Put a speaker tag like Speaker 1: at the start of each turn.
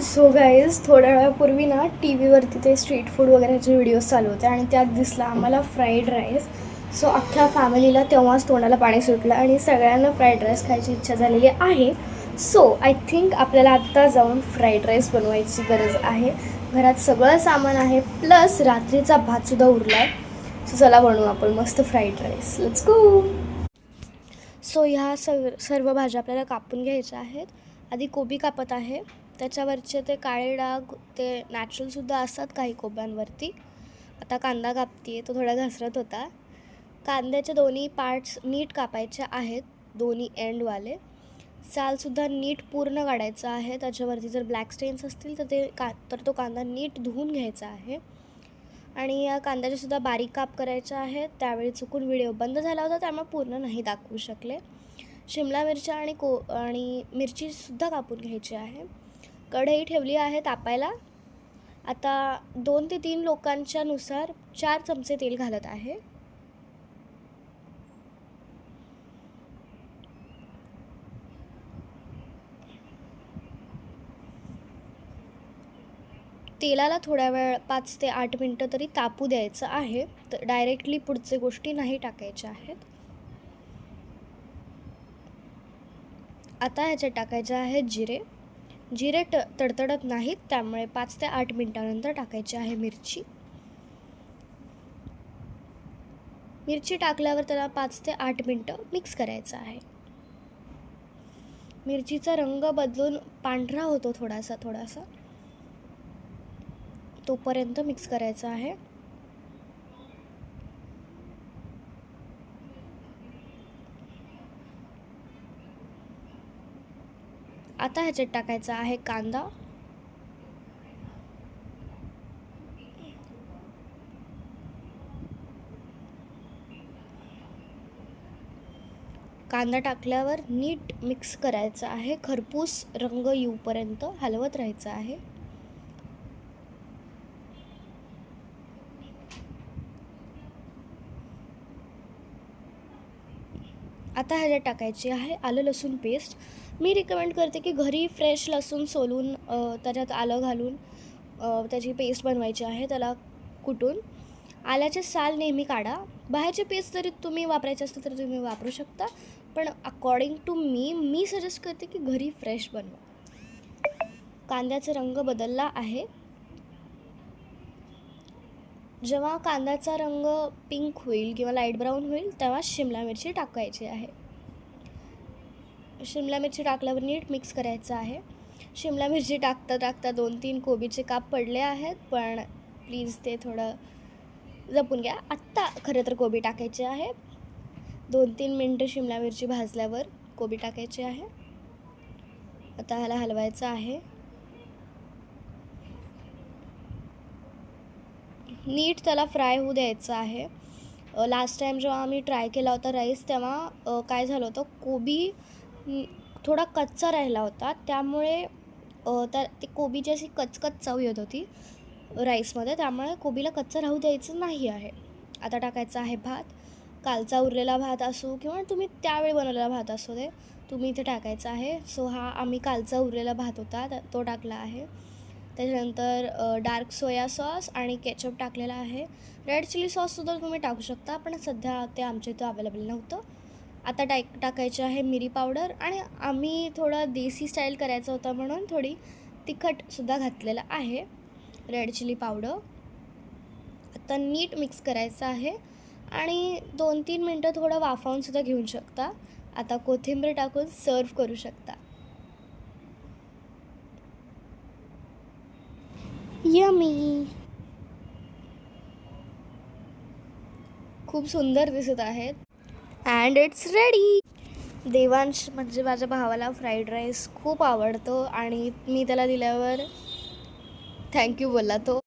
Speaker 1: So guys थोड्या वेळापूर्वी ना टी व्हीवरती ते स्ट्रीट फूड वगैरेचे व्हिडिओज चालू होते आणि त्यात दिसला आम्हाला फ्राईड राईस. सो अख्ख्या फॅमिलीला तेव्हाच तोंडाला पाणी सुटलं आणि सगळ्यांना फ्राईड राईस खायची इच्छा झालेली आहे. सो आय थिंक आपल्याला आत्ता जाऊन फ्राईड राईस बनवायची गरज आहे. घरात सगळं सामान आहे, प्लस रात्रीचा भातसुद्धा उरला आहे. सो चला बनवू आपण मस्त fried rice. Let's go. So ह्या सर्व भाज्या आपल्याला कापून घ्यायच्या आहेत. आधी कोबी कापत आहे. त्याच्यावरचे ते काळे डाग ते नॅचरलसुद्धा असतात काही कोब्यांवरती. आता कांदा कापते आहे, तो थोडा घसरत होता. कांद्याचे दोन्ही पार्ट्स नीट कापायचे आहेत, दोन्ही एंडवाले. सालसुद्धा नीट पूर्ण काढायचं आहे. त्याच्यावरती जर ब्लॅक स्टेन्स असतील तर तो कांदा नीट धुवून घ्यायचा आहे. आणि या कांद्याचेसुद्धा बारीक काप करायचे आहेत. त्यावेळी चुकून व्हिडिओ बंद झाला होता, त्यामुळे पूर्ण नाही दाखवू शकले. शिमला मिरच्या आणि मिरचीसुद्धा कापून घ्यायची आहे. कढई ठेवली आहे तापायला. आता 2 ते 3 लोकांच्या नुसार 4 चमचे तेल घालत आहे. तेलाला थोड्या वेळ 5 ते 8 मिनटं तरी तापू द्यायचं आहे. तर डायरेक्टली पुढचे गोष्टी नाही टाकायच्या आहेत. आता ह्याच्यात टाकायचे आहेत जिरे तडतडत नाहीत, त्यामुळे 5 ते 8 मिनटानंतर टाकायची आहे मिरची टाकल्यावर त्याला 5 ते 8 मिनटं मिक्स करायचं आहे. मिरचीचा रंग बदलून पांढरा होतो थोडासा तोपर्यंत मिक्स करायचं आहे. आता ह्याच्यात टाकायचा आहे कांदा. कांदा टाकल्यावर नीट मिक्स करायचं आहे. खरपूस रंग येऊपर्यंत हलवत राहायचं आहे. आता ह्याच्यात टाकायची आहे आलं लसूण पेस्ट. मी रिकमेंड करते की घरी फ्रेश लसूण सोलून त्याच्यात आलं घालून त्याची पेस्ट बनवायची आहे. त्याला कुटून आल्याचे साल नेहमी काढा. बाहेरची पेस्ट जरी तुम्ही वापरायची असतं तर तुम्ही वापरू शकता, पण अकॉर्डिंग टू मी सजेस्ट करते की घरी फ्रेश बनवा. कांद्याचा रंग बदलला आहे. जेव्हा कांद्याचा रंग पिंक होईल किंवा लाईट ब्राऊन होईल तेव्हा शिमला मिरची टाकायची आहे. शिमला मिरची टाकल्यावर नीट मिक्स करायचं आहे. शिमला मिरची टाकता 2-3 कोबीचे काप पडले आहेत, पण प्लीज ते थोडं जपून घ्या. आत्ता खरं तर कोबी टाकायचे आहे. 2-3 मिनटं शिमला मिरची भाजल्यावर कोबी टाकायची आहे. आता ह्याला हलवायचं आहे. नीट त्याला फ्राय होऊ द्यायचं आहे. लास्ट टाईम जेव्हा आम्ही ट्राय केला होता राईस तेव्हा काय झालं होतं, कोबी थोडा कच्चा राहिला होता, त्यामुळे ते कोबीची अशी कचकच चव येत होती राईसमध्ये, त्यामुळे कोबीला कच्चा राहू द्यायचं नाही आहे. आता टाकायचा आहे भात. कालचा उरलेला भात असो किंवा तुम्ही त्यावेळी बनवलेला भात असो दे, तुम्ही इथे टाकायचा आहे. सो हा आम्ही कालचा उरलेला भात होता तो टाकला आहे. त्याच्यानंतर डार्क सोया सॉस आणि केचप टाकलेला आहे. रेड चिली सॉससुद्धा तुम्ही टाकू शकता, पण सध्या ते आमच्या इथं अवेलेबल नव्हतं. आता टाकायचे आहे मिरी पावडर, आणि आम्ही थोडं देसी स्टाईल करायचं होतं म्हणून थोडी तिखटसुद्धा घातलेलं आहे, रेड चिली पावडर. आता नीट मिक्स करायचं आहे आणि 2-3 मिनटं थोडं वाफवूनसुद्धा घेऊ शकता. आता कोथिंबीर टाकून सर्व करू शकता. यमी. खूप सुंदर दिसत आहेत. And it's ready. देवांश म्हणजे माझ्या भावाला फ्राईड राईस खूप आवडतो आणि मी त्याला दिल्यावर थँक्यू बोलला तो.